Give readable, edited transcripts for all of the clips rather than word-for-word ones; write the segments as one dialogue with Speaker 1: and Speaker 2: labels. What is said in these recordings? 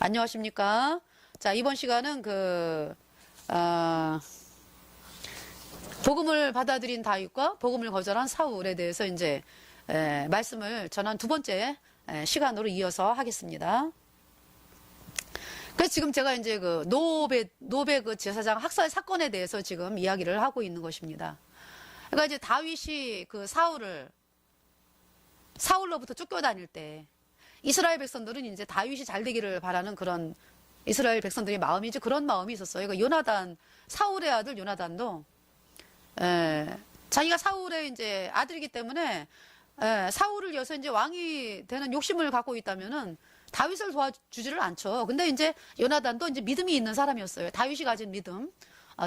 Speaker 1: 안녕하십니까. 자, 이번 시간은 복음을 받아들인 다윗과 복음을 거절한 사울에 대해서 이제, 말씀을 전한 두 번째 시간으로 이어서 하겠습니다. 그래서 지금 제가 이제 노베 그 제사장 학살 사건에 대해서 지금 이야기를 하고 있는 것입니다. 그러니까 이제 다윗이 그 사울로부터 쫓겨다닐 때, 이스라엘 백성들은 이제 다윗이 잘 되기를 바라는 그런 이스라엘 백성들의 마음이 이제 그런 마음이 있었어요. 그러니까 사울의 아들 요나단도, 자기가 사울의 이제 아들이기 때문에, 사울을 이어서 이제 왕이 되는 욕심을 갖고 있다면은 다윗을 도와주지를 않죠. 근데 이제 요나단도 이제 믿음이 있는 사람이었어요. 다윗이 가진 믿음,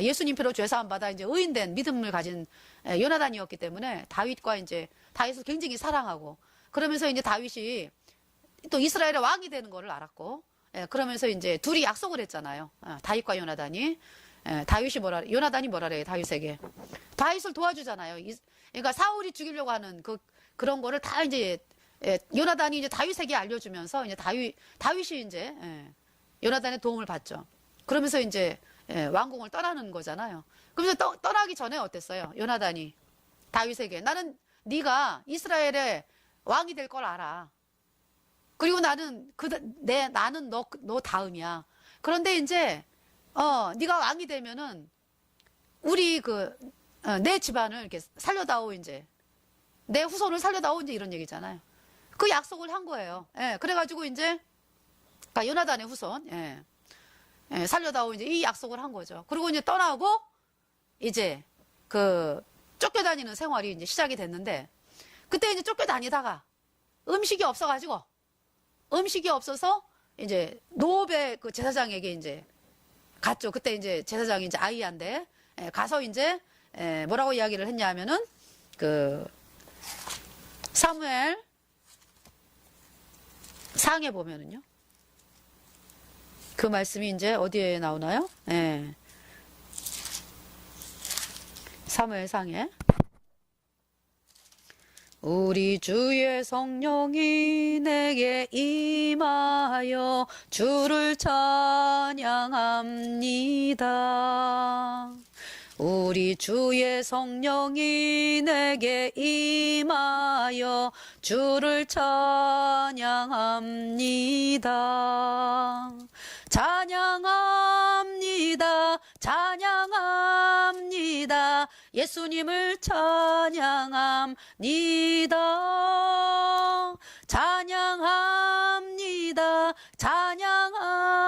Speaker 1: 예수님 피로 죄사함 받아 이제 의인된 믿음을 가진 요나단이었기 때문에 다윗을 굉장히 사랑하고, 그러면서 이제 다윗이 또 이스라엘의 왕이 되는 거를 알았고, 그러면서 이제 둘이 약속을 했잖아요. 다윗과 요나단이. 요나단이 뭐라 그래요, 다윗에게. 다윗을 도와주잖아요. 그러니까 사울이 죽이려고 하는 그런 거를 다 이제, 요나단이 이제 다윗에게 알려주면서 이제 다윗이 이제, 요나단의 도움을 받죠. 그러면서 이제, 왕궁을 떠나는 거잖아요. 그러면서 떠나기 전에 어땠어요? 요나단이 다윗에게. 나는 네가 이스라엘의 왕이 될 걸 알아. 그리고 나는 너 다음이야. 그런데 이제 네가 왕이 되면은 우리 내 집안을 이렇게 살려다오, 이제 내 후손을 살려다오, 이제 이런 얘기잖아요. 그 약속을 한 거예요. 그래가지고 이제 요나단의 후손, 살려다오, 이제 이 약속을 한 거죠. 그리고 이제 떠나고 이제 쫓겨다니는 생활이 이제 시작이 됐는데, 그때 이제 쫓겨다니다가 음식이 없어서 이제 노베 그 제사장에게 이제 갔죠. 그때 이제 제사장이 이제 아히야인데, 가서 이제 뭐라고 이야기를 했냐면은 사무엘 상에 보면은요, 그 말씀이 이제 어디에 나오나요? 사무엘 상에, 우리 주의 성령이 내게 임하여 주를 찬양합니다. 우리 주의 성령이 내게 임하여 주를 찬양합니다. 찬양합니다. 찬양합니다. 예수님을 찬양합니다. 찬양합니다. 찬양합니다.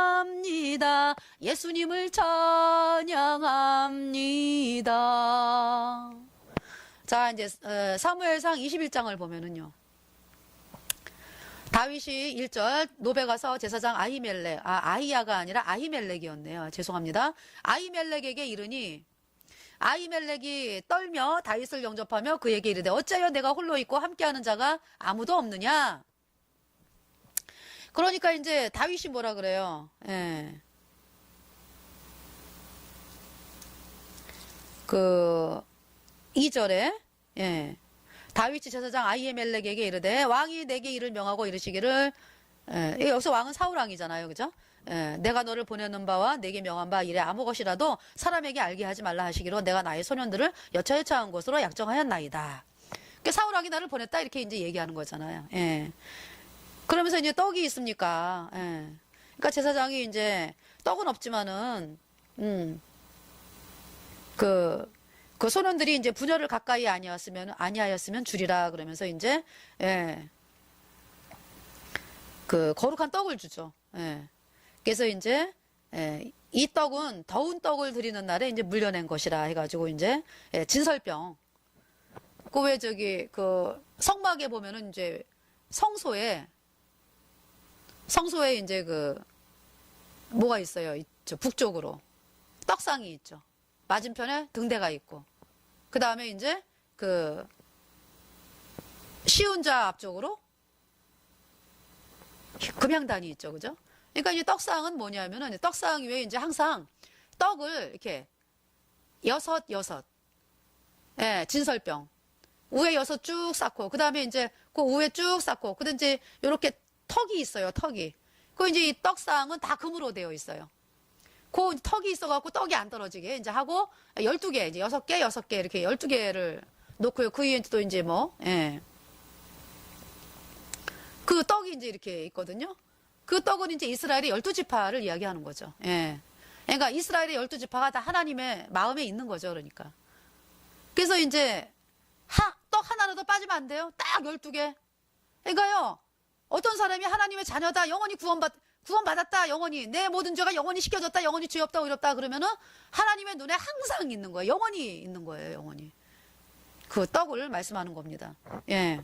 Speaker 1: 예수님을 찬양합니다. 자, 이제 사무엘상 21장을 보면은요, 다윗이 1절 노베 가서 제사장 아히야가 아니라 아히멜렉이었네요. 죄송합니다. 아히멜렉에게 이르니, 아히멜렉이 떨며 다윗을 영접하며 그에게 이르되, 어찌하여 내가 홀로 있고 함께하는 자가 아무도 없느냐? 그러니까 이제 다윗이 뭐라 그래요? 2절에 다윗이 제사장 아히멜렉에게 이르되, 왕이 내게 이를 명하고 이르시기를, 여기서 왕은 사울 왕이잖아요, 그죠? 내가 너를 보내는 바와 내게 명한 바 이래 아무 것이라도 사람에게 알게 하지 말라 하시기로 내가 나의 소년들을 여차여차한 곳으로 약정하였나이다. 그러니까 사울 왕이 나를 보냈다, 이렇게 이제 얘기하는 거잖아요. 그러면서 이제 떡이 있습니까? 그러니까 제사장이 이제 떡은 없지만은 그 소년들이 이제 분열을 가까이 아니하였으면 주리라, 그러면서 이제 거룩한 떡을 주죠. 그래서 이제 이 떡은 더운 떡을 드리는 날에 이제 물려낸 것이라 해가지고 이제 진설병. 왜 성막에 보면은 이제 성소에 이제 뭐가 있어요? 있죠. 북쪽으로 떡상이 있죠. 맞은편에 등대가 있고, 그 다음에 이제 시운자 앞쪽으로 금향단이 있죠, 그죠? 그러니까 이 떡상은 뭐냐면은, 떡상 위에 이제 항상 떡을 이렇게 여섯, 진설병 위에 여섯 쭉 쌓고, 그 다음에 이제 그 위에 쭉 쌓고, 그다음 이제 요렇게 턱이 있어요, 턱이. 그 이제 이 떡상은 다 금으로 되어 있어요. 그 턱이 있어갖고 떡이 안 떨어지게 이제 하고 12개, 이제 6개, 6개 이렇게 12개를 놓고요. 그 위에 또 이제 뭐, 예. 그 떡이 이제 이렇게 있거든요. 그 떡은 이제 이스라엘의 12지파를 이야기하는 거죠. 예. 그러니까 이스라엘의 12지파가 다 하나님의 마음에 있는 거죠. 그러니까. 그래서 이제 떡 하나라도 빠지면 안 돼요. 딱 12개. 그러니까요. 어떤 사람이 하나님의 자녀다. 영원히 구원받았다. 영원히. 내 모든 죄가 영원히 씻겨졌다. 영원히 죄 없다. 의롭다. 그러면은 하나님의 눈에 항상 있는 거예요. 영원히 있는 거예요. 영원히. 그 떡을 말씀하는 겁니다. 예.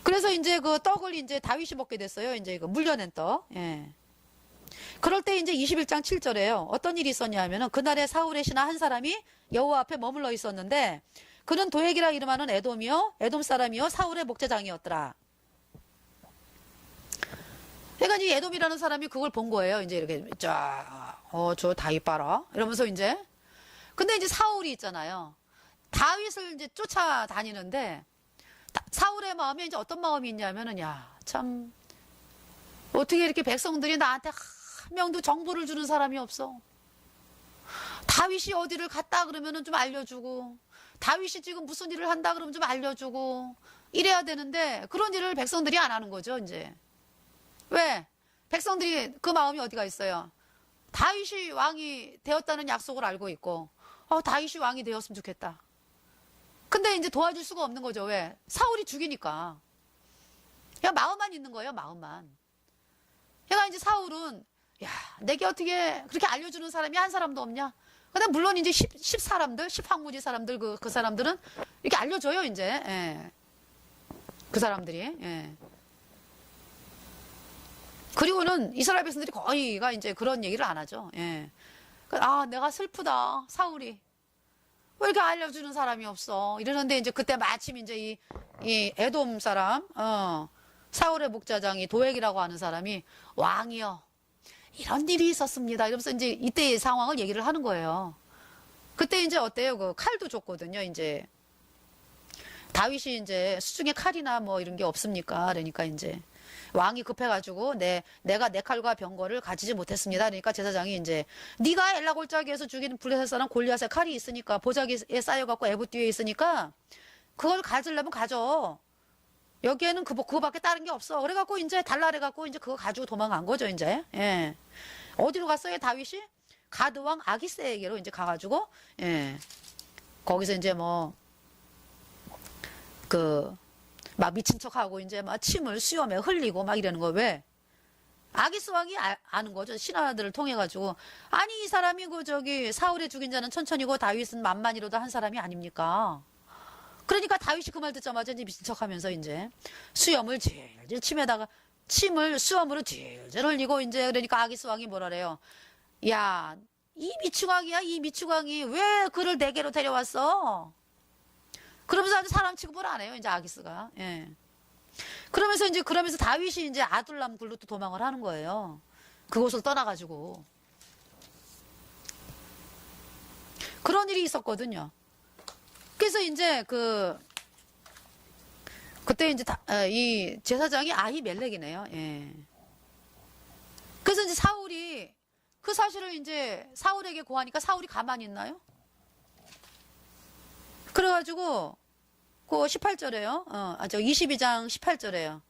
Speaker 1: 그래서 이제 그 떡을 이제 다윗이 먹게 됐어요. 이제 그 물려낸 떡. 예. 그럴 때 이제 21장 7절에요. 어떤 일이 있었냐 하면은 그날에 사울의 신하 한 사람이 여호와 앞에 머물러 있었는데 그는 도액이라 이름하는 에돔이요 에돔 사람이요 사울의 목자장이었더라. 그러니까 이 에돔이라는 사람이 그걸 본 거예요. 이제 이렇게 저 다윗 봐라 이러면서 이제 근데 이제 사울이 있잖아요. 다윗을 이제 쫓아다니는데 사울의 마음에 이제 어떤 마음이 있냐면은 야 참 어떻게 이렇게 백성들이 나한테 한 명도 정보를 주는 사람이 없어. 다윗이 어디를 갔다 그러면은 좀 알려주고 다윗이 지금 무슨 일을 한다 그러면 좀 알려주고 이래야 되는데 그런 일을 백성들이 안 하는 거죠. 이제 왜? 백성들이 그 마음이 어디가 있어요? 다윗이 왕이 되었다는 약속을 알고 있고 다윗이 왕이 되었으면 좋겠다. 근데 이제 도와줄 수가 없는 거죠. 왜? 사울이 죽이니까. 그냥 마음만 있는 거예요. 마음만. 그러니까 이제 사울은 야 내게 어떻게 그렇게 알려주는 사람이 한 사람도 없냐? 근데 물론 이제 10 사람들, 10 황무지 사람들 그 사람들은 이렇게 알려줘요. 이제 예. 그 사람들이. 예. 그리고는 이스라엘 백성들이 거의가 이제 그런 얘기를 안 하죠. 예. 내가 슬프다. 사울이. 왜 이렇게 알려주는 사람이 없어? 이러는데 이제 그때 마침 이제 이 에돔 사람, 사울의 목자장이 도액이라고 하는 사람이 왕이요. 이런 일이 있었습니다. 이러면서 이제 이때의 상황을 얘기를 하는 거예요. 그때 이제 어때요? 그 칼도 줬거든요. 이제 다윗이 이제 수중에 칼이나 뭐 이런 게 없습니까? 그러니까 이제 왕이 급해가지고 내가 내 칼과 병거를 가지지 못했습니다. 그러니까 제사장이 이제 네가 엘라 골짜기에서 죽인 블레셋 사람 골리앗의 칼이 있으니까 보자기에 쌓여갖고 에봇 뒤에 있으니까 그걸 가지려면 가져. 여기에는 그거밖에 다른 게 없어. 그래갖고 이제 달라래갖고 이제 그거 가지고 도망간 거죠. 이제 예. 어디로 갔어요? 다윗이 가드 왕 아기스에게로 이제 가가지고 예. 거기서 이제 뭐 막 미친 척하고 이제 막 침을 수염에 흘리고 막 이러는 거 왜? 아기스 왕이 아는 거죠. 신하들을 통해 가지고 아니 이 사람이 사울의 죽인 자는 천천히고 다윗은 만만이로도 한 사람이 아닙니까? 그러니까 다윗이 그 말 듣자마자 이제 미친 척하면서 이제 수염을 질질 침을 수염으로 질질 흘리고 이제 그러니까 아기스 왕이 뭐라 그래요? 야, 이 미추광이 왜 그를 내게로 데려왔어? 그러면서 아주 사람 취급을 안 해요. 이제 아기스가. 예. 그러면서 다윗이 이제 아둘람 굴로 또 도망을 하는 거예요. 그곳을 떠나가지고. 그런 일이 있었거든요. 그래서 이제 그때 이제 이 제사장이 아히멜렉이네요. 예. 그래서 이제 사울이 그 사실을 이제 사울에게 고하니까 사울이 가만히 있나요? 그래가지고 그 18절에요. 22장 18절에요.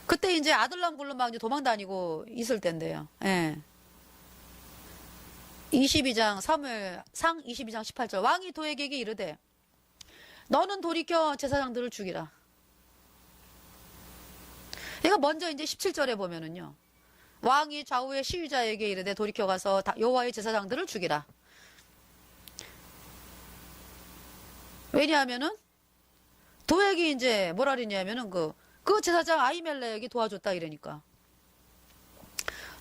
Speaker 1: 그때 이제 아들람 굴로 막 이제 도망 다니고 있을 때인데요. 예. 22장 사무엘상 22장 18절 왕이 도액에게 이르되 너는 돌이켜 제사장들을 죽이라. 그러니까 먼저 이제 17절에 보면은요. 왕이 좌우의 시위자에게 이르되 돌이켜 가서 여호와의 제사장들을 죽이라. 왜냐하면은 도액이 이제 뭐라 그랬냐면은 그 제사장 아히멜렉이 도와줬다 이러니까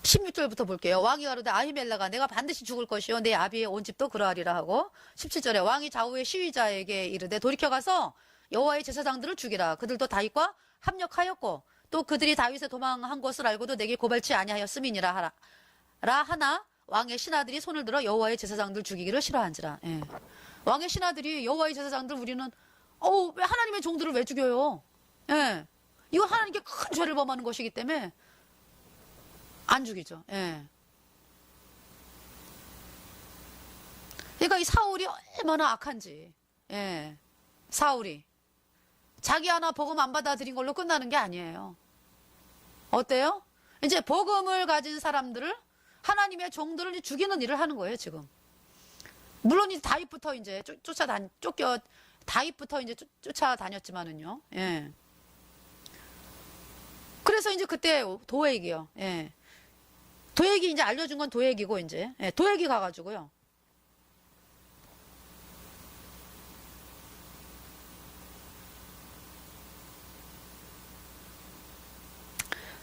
Speaker 1: 16절부터 볼게요. 왕이 가로되 아히멜렉아 내가 반드시 죽을 것이요 내 아비의 온 집도 그러하리라 하고 17절에 왕이 좌우의 시위자에게 이르되 돌이켜 가서 여호와의 제사장들을 죽이라. 그들도 다윗과 합력하였고 또 그들이 다윗의 도망한 것을 알고도 내게 고발치 아니하였음이니라 하나 왕의 신하들이 손을 들어 여호와의 제사장들 죽이기를 싫어한지라. 예. 왕의 신하들이 여호와의 제사장들 우리는 왜 하나님의 종들을 왜 죽여요? 예. 이거 하나님께 큰 죄를 범하는 것이기 때문에 안 죽이죠. 예. 그러니까 이 사울이 얼마나 악한지. 예. 사울이 자기 하나 복음 안 받아들인 걸로 끝나는 게 아니에요. 어때요? 이제 복음을 가진 사람들을, 하나님의 종들을 이제 죽이는 일을 하는 거예요, 지금. 물론 이제 다윗부터 이제 다윗부터 이제 쫓아다녔지만은요. 예. 그래서 이제 그때 도액이요. 예. 도액이 이제 알려준 건 도액이고, 이제. 예. 도액이 가가지고요.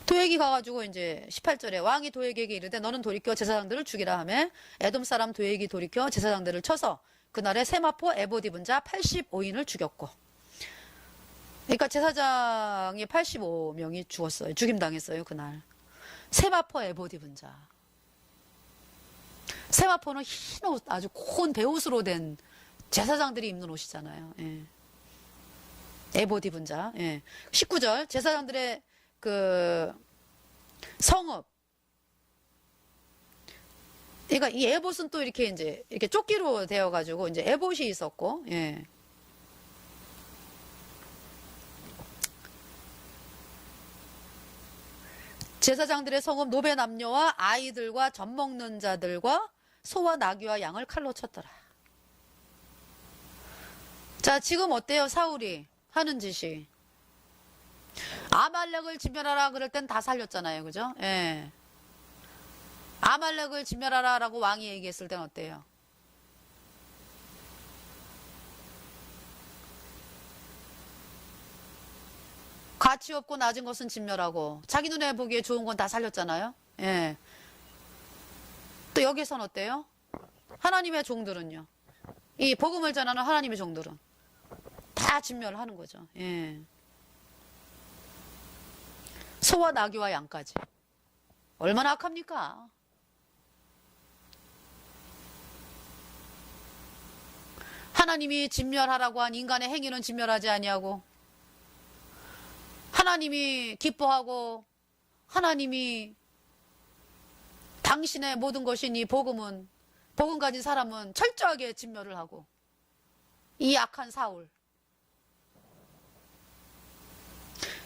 Speaker 1: 도액이 가가지고 이제 18절에 왕이 도액에게 이르되 너는 돌이켜 제사장들을 죽이라 하며 에돔 사람 도액이 돌이켜 제사장들을 쳐서 그날에 세마포 에봇 입은 자 85인을 죽였고, 그러니까 제사장이 85명이 죽었어요. 죽임당했어요, 그날. 세마포 에봇 입은 자. 세마포는 흰 옷, 아주 고운 베옷으로 된 제사장들이 입는 옷이잖아요. 예. 에봇 입은 자. 예. 19절 제사장들의 그 성읍. 그러니까 이 에봇은 또 이렇게 이제 이렇게 조끼로 되어가지고 이제 에봇이 있었고, 예. 제사장들의 성읍 노베 남녀와 아이들과 젖 먹는 자들과 소와 나귀와 양을 칼로 쳤더라. 자, 지금 어때요? 사울이 하는 짓이. 아말렉을 진멸하라 그럴 땐 다 살렸잖아요. 그죠? 예. 아말렉을 진멸하라 라고 왕이 얘기했을 땐 어때요? 가치 없고 낮은 것은 진멸하고 자기 눈에 보기에 좋은 건 다 살렸잖아요. 예. 또 여기선 어때요? 하나님의 종들은요. 이 복음을 전하는 하나님의 종들은 다 진멸하는 거죠. 예. 소와 나귀와 양까지. 얼마나 악합니까? 하나님이 진멸하라고 한 인간의 행위는 진멸하지 아니하고, 하나님이 기뻐하고 하나님이 당신의 모든 것인 이 복음 가진 사람은 철저하게 진멸을 하고, 이 악한 사울.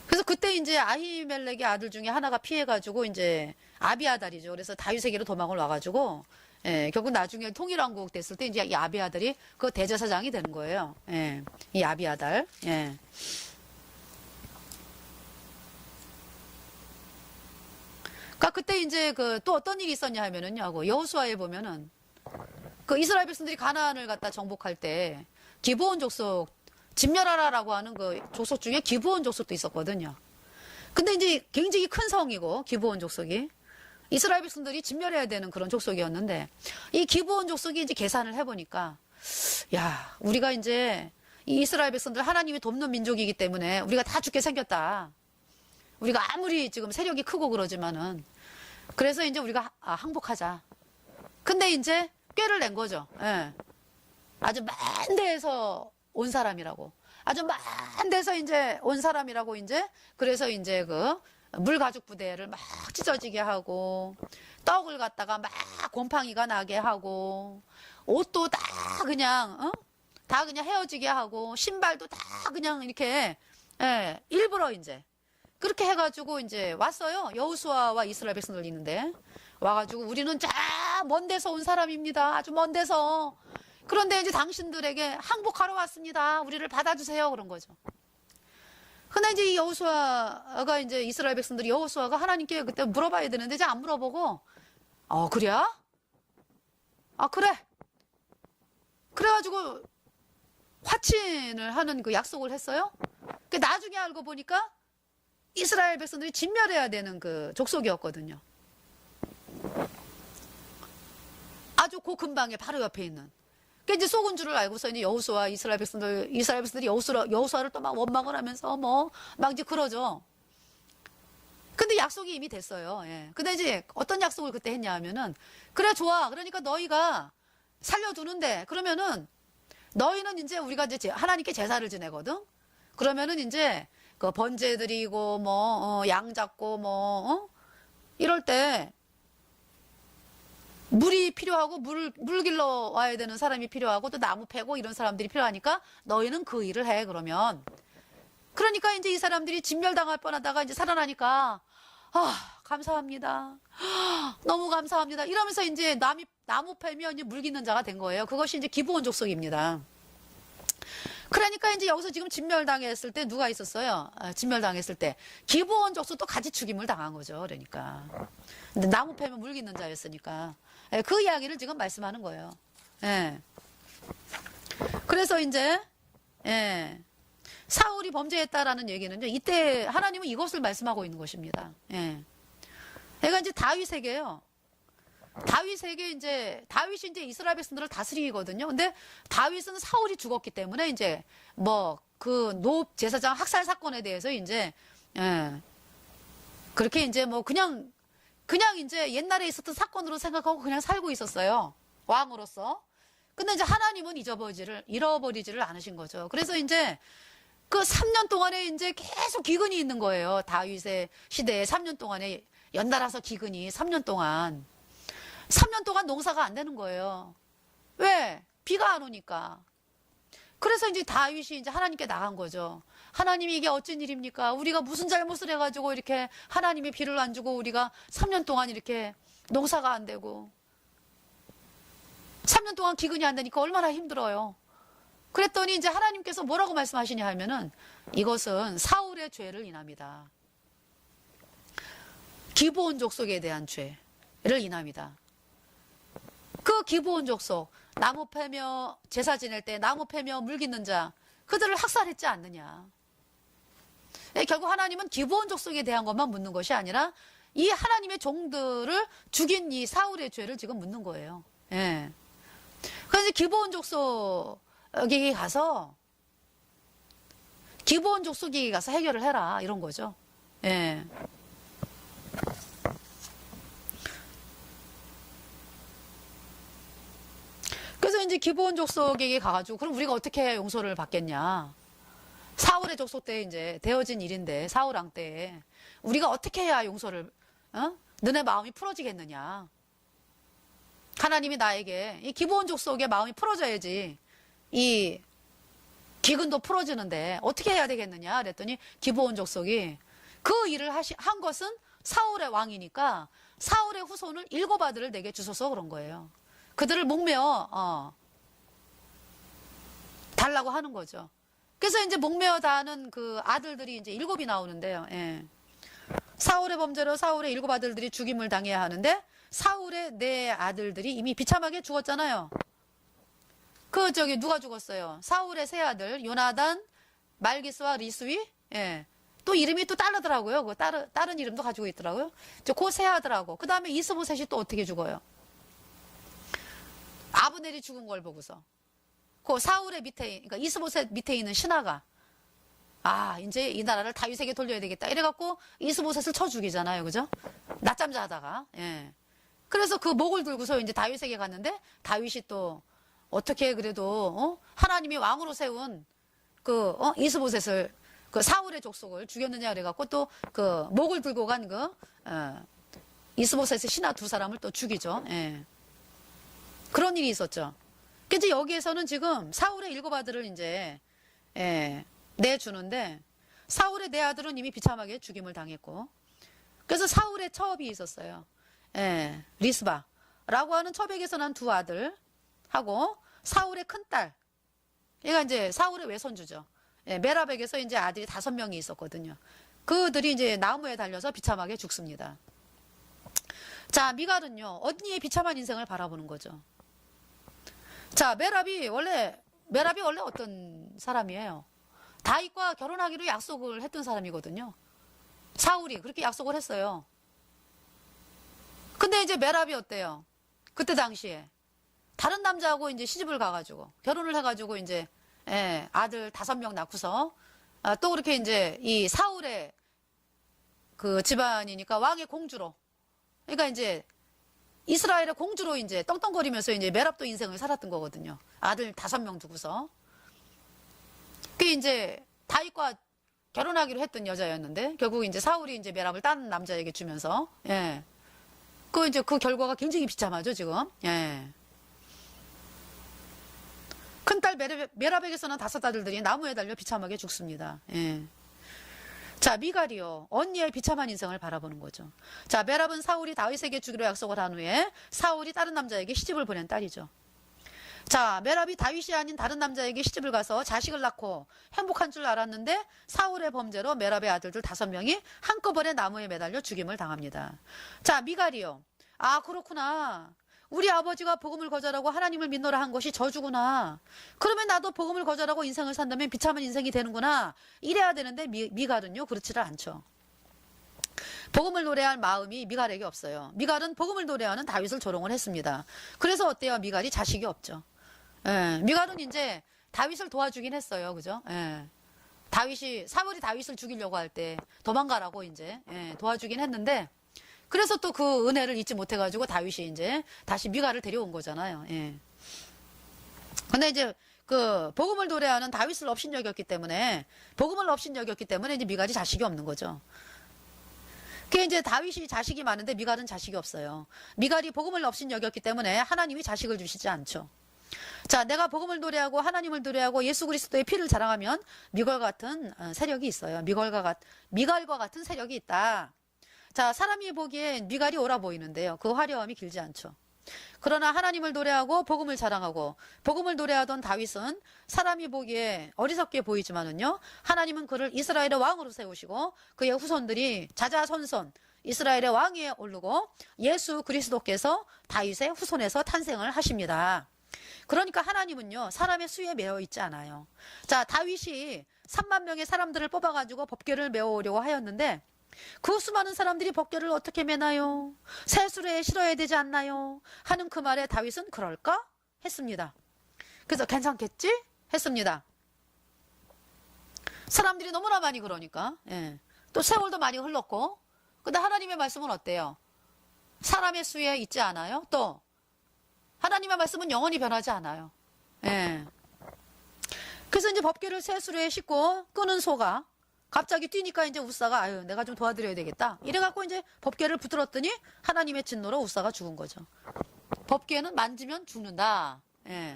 Speaker 1: 그래서 그때 이제 아히멜렉의 아들 중에 하나가 피해가지고 이제 아비아달이죠. 그래서 다윗에게로 도망을 와가지고, 예, 결국 나중에 통일왕국 됐을 때 이제 이 아비아달이 그 대제사장이 되는 거예요. 예, 이 아비아달. 예. 그러니까 그때 이제 그 또 어떤 일이 있었냐 하면은요, 그 여호수아에 보면은 그 이스라엘 백성들이 가나안을 갖다 정복할 때 기브온 족속 진멸하라라고 하는 그 족속 중에 기브온 족속도 있었거든요. 근데 이제 굉장히 큰 성이고 기브온 족속이 이스라엘 백성들이 진멸해야 되는 그런 족속이었는데, 이 기브온 족속이 이제 계산을 해보니까, 야, 우리가 이제 이 이스라엘 백성들 하나님이 돕는 민족이기 때문에 우리가 다 죽게 생겼다. 우리가 아무리 지금 세력이 크고 그러지만은, 그래서 이제 우리가 항복하자. 근데 이제 꾀를 낸 거죠. 예. 아주 먼 데에서 온 사람이라고. 아주 먼 데서 이제 온 사람이라고 이제, 그래서 이제 그 물가죽 부대를 막 찢어지게 하고, 떡을 갖다가 막 곰팡이가 나게 하고, 옷도 다 그냥, 다 그냥 헤어지게 하고, 신발도 다 그냥 이렇게, 예, 일부러 이제. 그렇게 해가지고 이제 왔어요. 여호수아와 이스라엘 백성들 있는데. 와가지고 우리는 저 먼 데서 온 사람입니다. 아주 먼 데서. 그런데 이제 당신들에게 항복하러 왔습니다. 우리를 받아주세요. 그런 거죠. 근데 이제 이 여호수아가 이제 이스라엘 백성들이 여호수아가 하나님께 그때 물어봐야 되는데 이제 안 물어보고, 그래? 그래. 그래가지고 화친을 하는 그 약속을 했어요. 나중에 알고 보니까 이스라엘 백성들이 진멸해야 되는 그 족속이었거든요. 아주 그 근방에 바로 옆에 있는. 이제 속은 줄을 알고서 이제 여호수아 이스라엘 백성들이 여호수아를 또 막 원망을 하면서 막 이제 그러죠. 근데 약속이 이미 됐어요. 예. 근데 이제 어떤 약속을 그때 했냐 하면은, 그래, 좋아. 그러니까 너희가 살려두는데, 그러면은 너희는 이제 우리가 이제 하나님께 제사를 지내거든. 그러면은 이제 그 번제 드리고 뭐 양 잡고 뭐 이럴 때 물이 필요하고 물 길러 와야 되는 사람이 필요하고 또 나무 패고 이런 사람들이 필요하니까 너희는 그 일을 해. 그러면 그러니까 이제 이 사람들이 진멸당할 뻔하다가 이제 살아나니까 감사합니다. 너무 감사합니다. 이러면서 이제 나무 패면 이제 물 깃는 자가 된 거예요. 그것이 이제 기브온 족속입니다. 그러니까 이제 여기서 지금 진멸당했을 때 누가 있었어요? 진멸당했을 때 기브온 족속도 같이 죽임을 당한 거죠. 그러니까 근데 나무 패면 물 깃는 자였으니까 그 이야기를 지금 말씀하는 거예요. 예. 그래서 이제 사울이 범죄했다라는 얘기는요. 이때 하나님은 이것을 말씀하고 있는 것입니다. 예. 그러니까 이제 다윗에게요. 다윗이 이제 이스라엘 백성들을 다스리거든요. 근데 다윗은 사울이 죽었기 때문에 이제 뭐 그 노 제사장 학살 사건에 대해서 이제 그렇게 이제 뭐 그냥 이제 옛날에 있었던 사건으로 생각하고 그냥 살고 있었어요. 왕으로서. 근데 이제 하나님은 잃어버리지를 않으신 거죠. 그래서 이제 그 3년 동안에 이제 계속 기근이 있는 거예요. 다윗의 시대에 3년 동안에 연달아서 기근이 3년 동안 농사가 안 되는 거예요. 왜? 비가 안 오니까. 그래서 이제 다윗이 이제 하나님께 나간 거죠. 하나님이 이게 어쩐 일입니까? 우리가 무슨 잘못을 해가지고 이렇게 하나님이 비를 안 주고 우리가 3년 동안 이렇게 농사가 안 되고 3년 동안 기근이 안 되니까 얼마나 힘들어요. 그랬더니 이제 하나님께서 뭐라고 말씀하시냐 하면은 이것은 사울의 죄를 인합니다. 기브온 족속에 대한 죄를 인합니다. 그 기브온 족속 나무 패며 제사 지낼 때 나무 패며 물 깃는 자 그들을 학살했지 않느냐. 결국 하나님은 기브온 족속에 대한 것만 묻는 것이 아니라 이 하나님의 종들을 죽인 이 사울의 죄를 지금 묻는 거예요. 예. 그래서 기브온 족속에게 가서 해결을 해라 이런 거죠. 예. 그래서 이제 기브온 족속에게 가가지고 그럼 우리가 어떻게 용서를 받겠냐? 사울의 족속 때 이제 되어진 일인데 사울 왕 때에 우리가 어떻게 해야 용서를 너네 마음이 풀어지겠느냐? 하나님이 나에게 이 기브온 족속의 마음이 풀어져야지 이 기근도 풀어지는데 어떻게 해야 되겠느냐? 그랬더니 기브온 족속이 그 일을 한 것은 사울의 왕이니까 사울의 후손을 7 아들을 내게 주소서 그런 거예요. 그들을 목매어 달라고 하는 거죠. 그래서 이제 목매어 다는 그 아들들이 이제 7이 나오는데요. 예. 사울의 범죄로 사울의 7 아들들이 죽임을 당해야 하는데 사울의 4 아들들이 이미 비참하게 죽었잖아요. 누가 죽었어요? 사울의 3 아들 요나단, 말기스와 리스위. 예. 또 이름이 또 다르더라고요. 다른 이름도 가지고 있더라고요. 그 3 아들하고 그 다음에 이스보셋이 또 어떻게 죽어요? 아브넬이 죽은 걸 보고서 그 사울의 그러니까 이스보셋 밑에 있는 신하가 이제 이 나라를 다윗에게 돌려야 되겠다 이래갖고 이스보셋을 쳐 죽이잖아요. 그죠? 낮잠 자다가. 예. 그래서 그 목을 들고서 이제 다윗에게 갔는데 다윗이 또 어떻게 그래도 하나님이 왕으로 세운 그 이스보셋을 그 사울의 족속을 죽였느냐 그래갖고 또 그 목을 들고 간 이스보셋의 신하 2 사람을 또 죽이죠. 예. 그런 일이 있었죠. 그래서 여기에서는 지금 사울의 7 아들을 이제 내주는데 사울의 4 아들은 이미 비참하게 죽임을 당했고 그래서 사울의 처업이 있었어요. 리스바라고 하는 처백에서 난 2 아들 하고 사울의 큰딸 얘가 이제 사울의 외손주죠. 메라백에서 이제 아들이 5명이 있었거든요. 그들이 이제 나무에 달려서 비참하게 죽습니다. 자, 미갈은요 언니의 비참한 인생을 바라보는 거죠. 자, 메랍이 원래 어떤 사람이에요? 다윗과 결혼하기로 약속을 했던 사람이거든요. 사울이 그렇게 약속을 했어요. 근데 이제 메랍이 어때요? 그때 당시에 다른 남자하고 이제 시집을 가가지고 결혼을 해가지고 이제 아들 5명 낳고서 또 그렇게 이제 이 사울의 그 집안이니까 왕의 공주로 그러니까 이제 이스라엘의 공주로 이제 떵떵거리면서 이제 메랍도 인생을 살았던 거거든요. 아들 5명 두고서. 그게 이제 다윗과 결혼하기로 했던 여자였는데 결국 이제 사울이 이제 메랍을 딴 남자에게 주면서 예. 이제 그 결과가 굉장히 비참하죠, 지금. 예. 큰딸 메랍에게서는 5아들들이 나무에 달려 비참하게 죽습니다. 예. 자, 미갈이요. 언니의 비참한 인생을 바라보는 거죠. 자, 메랍은 사울이 다윗에게 주기로 약속을 한 후에 사울이 다른 남자에게 시집을 보낸 딸이죠. 자, 메랍이 다윗이 아닌 다른 남자에게 시집을 가서 자식을 낳고 행복한 줄 알았는데 사울의 범죄로 메랍의 아들들 5명이 한꺼번에 나무에 매달려 죽임을 당합니다. 자, 미갈이요. 아, 그렇구나. 우리 아버지가 복음을 거절하고 하나님을 믿노라 한 것이 저주구나. 그러면 나도 복음을 거절하고 인생을 산다면 비참한 인생이 되는구나. 이래야 되는데 미갈은요, 그렇지를 않죠. 복음을 노래할 마음이 미갈에게 없어요. 미갈은 복음을 노래하는 다윗을 조롱을 했습니다. 그래서 어때요? 미갈이 자식이 없죠. 예, 미갈은 이제 다윗을 도와주긴 했어요. 그죠? 예. 사울이 다윗을 죽이려고 할 때 도망가라고 이제 도와주긴 했는데 그래서 또 그 은혜를 잊지 못해가지고 다윗이 이제 다시 미갈을 데려온 거잖아요. 예. 근데 이제 그 복음을 노래하는 다윗을 업신여겼기 때문에 이제 미갈이 자식이 없는 거죠. 그게 이제 다윗이 자식이 많은데 미갈은 자식이 없어요. 미갈이 복음을 업신여겼기 때문에 하나님이 자식을 주시지 않죠. 자, 내가 복음을 노래하고 하나님을 노래하고 예수 그리스도의 피를 자랑하면 미갈과 같은 세력이 있어요. 미갈과 같은 세력이 있다. 자, 사람이 보기엔 미갈이 옳아 보이는데요. 그 화려함이 길지 않죠. 그러나 하나님을 노래하고 복음을 자랑하고 복음을 노래하던 다윗은 사람이 보기에 어리석게 보이지만은요, 하나님은 그를 이스라엘의 왕으로 세우시고 그의 후손들이 자자손손 이스라엘의 왕위에 오르고 예수 그리스도께서 다윗의 후손에서 탄생을 하십니다. 그러니까 하나님은요, 사람의 수에 매여 있지 않아요. 자, 다윗이 3만 명의 사람들을 뽑아가지고 법궤를 메워오려고 하였는데 그 수많은 사람들이 법궤를 어떻게 메나요? 세수레에 실어야 되지 않나요? 하는 그 말에 다윗은 그럴까? 했습니다. 그래서 괜찮겠지? 했습니다. 사람들이 너무나 많이 그러니까. 예. 또 세월도 많이 흘렀고. 근데 하나님의 말씀은 어때요? 사람의 수에 있지 않아요? 또 하나님의 말씀은 영원히 변하지 않아요. 예. 그래서 이제 법궤를 세수레에 싣고 끄는 소가 갑자기 뛰니까 이제 우사가 아유 내가 좀 도와드려야 되겠다. 이래갖고 이제 법궤를 붙들었더니 하나님의 진노로 우사가 죽은 거죠. 법궤는 만지면 죽는다. 예.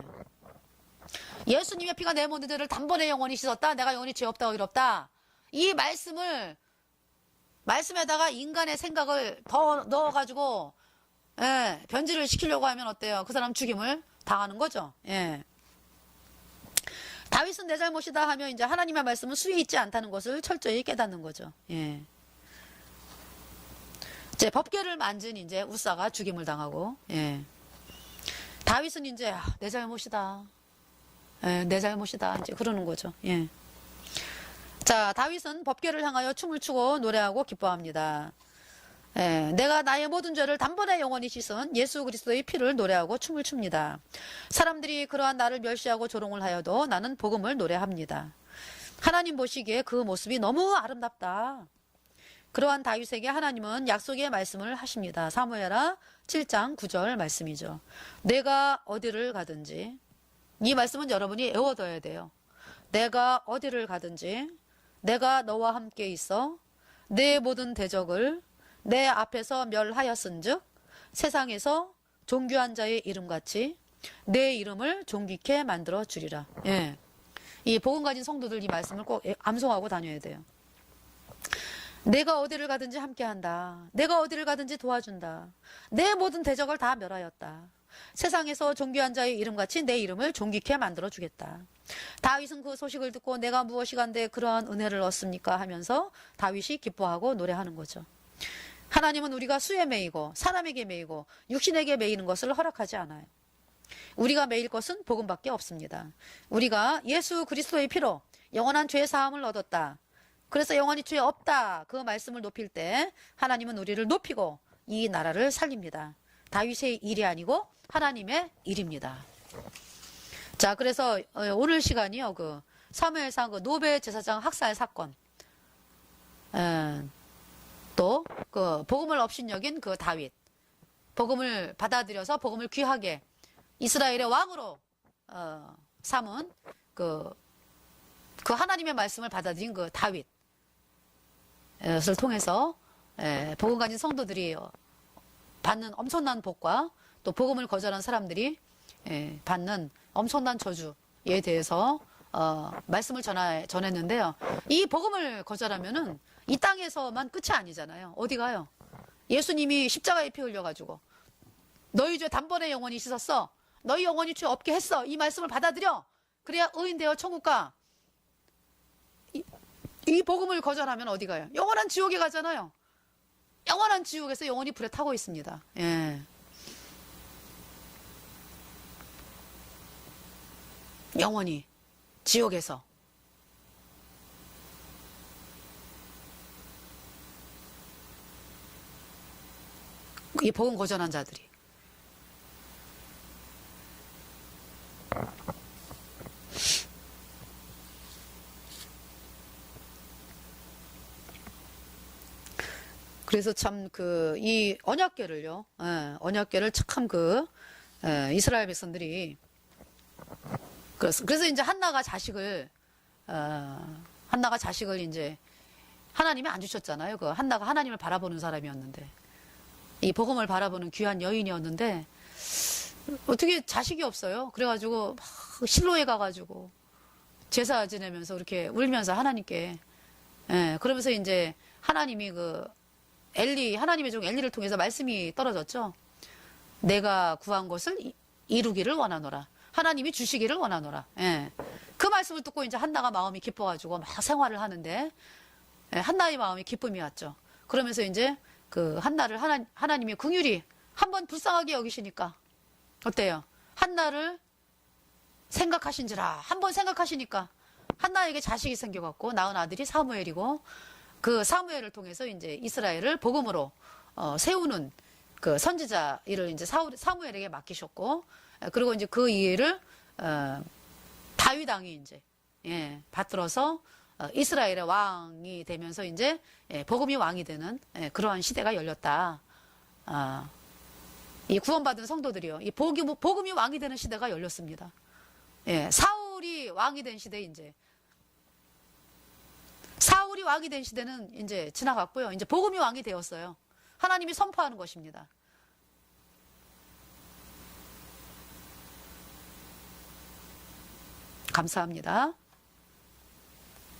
Speaker 1: 예수님의 피가 내 모든 죄를 단번에 영원히 씻었다. 내가 영원히 죄 없다 의롭다. 이 말씀에다가 인간의 생각을 더 넣어가지고 변질을 시키려고 하면 어때요? 그 사람 죽임을 당하는 거죠. 예. 다윗은 내 잘못이다 하면 이제 하나님의 말씀은 수에 있지 않다는 것을 철저히 깨닫는 거죠. 예. 이제 법궤를 만진 이제 우사가 죽임을 당하고, 예. 다윗은 이제 내 잘못이다. 내 잘못이다. 이제 그러는 거죠. 예. 자, 다윗은 법궤를 향하여 춤을 추고 노래하고 기뻐합니다. 예, 내가 나의 모든 죄를 단번에 영원히 씻은 예수 그리스도의 피를 노래하고 춤을 춥니다. 사람들이 그러한 나를 멸시하고 조롱을 하여도 나는 복음을 노래합니다. 하나님 보시기에 그 모습이 너무 아름답다. 그러한 다윗에게 하나님은 약속의 말씀을 하십니다. 사무엘하 7장 9절 말씀이죠. 내가 어디를 가든지, 이 말씀은 여러분이 외워둬야 돼요. 내가 어디를 가든지 내가 너와 함께 있어 내 모든 대적을 내 앞에서 멸하였은즉 세상에서 존귀한 자의 이름같이 내 이름을 존귀케 만들어 주리라. 예. 이 복음 가진 성도들 이 말씀을 꼭 암송하고 다녀야 돼요. 내가 어디를 가든지 함께한다. 내가 어디를 가든지 도와준다. 내 모든 대적을 다 멸하였다. 세상에서 존귀한 자의 이름같이 내 이름을 존귀케 만들어 주겠다. 다윗은 그 소식을 듣고 내가 무엇이간데 그러한 은혜를 얻습니까? 하면서 다윗이 기뻐하고 노래하는 거죠. 하나님은 우리가 수에 매이고 사람에게 매이고 육신에게 매이는 것을 허락하지 않아요. 우리가 매일 것은 복음밖에 없습니다. 우리가 예수 그리스도의 피로 영원한 죄 사함을 얻었다. 그래서 영원히 죄 없다. 그 말씀을 높일 때 하나님은 우리를 높이고 이 나라를 살립니다. 다윗의 일이 아니고 하나님의 일입니다. 자, 그래서 오늘 시간이요. 그 사무엘상 그 노베 제사장 학살 사건. 또 그 복음을 업신여긴 그 다윗, 복음을 받아들여서 복음을 귀하게 이스라엘의 왕으로 삼은 그 하나님의 말씀을 받아들인 그 다윗, 것을 통해서 복음 가진 성도들이 받는 엄청난 복과 또 복음을 거절한 사람들이 받는 엄청난 저주에 대해서 말씀을 전했는데요. 이 복음을 거절하면은 이 땅에서만 끝이 아니잖아요. 어디 가요? 예수님이 십자가에 피 흘려가지고 너희 죄 단번에 영원히 씻었어. 너희 영원히 죄 없게 했어. 이 말씀을 받아들여. 그래야 의인 되어 천국 가. 이 복음을 거절하면 어디 가요? 영원한 지옥에 가잖아요. 영원한 지옥에서 영원히 불에 타고 있습니다. 예. 영원히 지옥에서. 이 복음 거절한 자들이. 그래서 참 이 언약궤를요, 언약궤를 참 이스라엘 백성들이 그래서 이제 한나가 자식을 이제 하나님이 안 주셨잖아요. 그 한나가 하나님을 바라보는 사람이었는데 이 복음을 바라보는 귀한 여인이었는데 어떻게 자식이 없어요. 그래가지고 막 실로에 가가지고 제사 지내면서 이렇게 울면서 하나님께 그러면서 이제 하나님이 하나님의 종 엘리를 통해서 말씀이 떨어졌죠. 내가 구한 것을 이루기를 원하노라. 하나님이 주시기를 원하노라. 그 말씀을 듣고 이제 한나가 마음이 기뻐가지고 막 생활을 하는데 한나의 마음이 기쁨이 왔죠. 그러면서 이제 그 한나를 하나님의 긍휼이 한번 불쌍하게 여기시니까 어때요? 한나를 생각하신지라 한번 생각하시니까 한나에게 자식이 생겨갖고 낳은 아들이 사무엘이고 그 사무엘을 통해서 이제 이스라엘을 복음으로 세우는 그 선지자 일을 이제 사무엘에게 맡기셨고 그리고 이제 그 일을 다윗 왕이 이제 받들어서 이스라엘의 왕이 되면서 이제 복음이 왕이 되는 그러한 시대가 열렸다. 이 구원받은 성도들이요. 이 복음이 왕이 되는 시대가 열렸습니다. 사울이 왕이 된 시대 이제 사울이 왕이 된 시대는 이제 지나갔고요. 이제 복음이 왕이 되었어요. 하나님이 선포하는 것입니다. 감사합니다.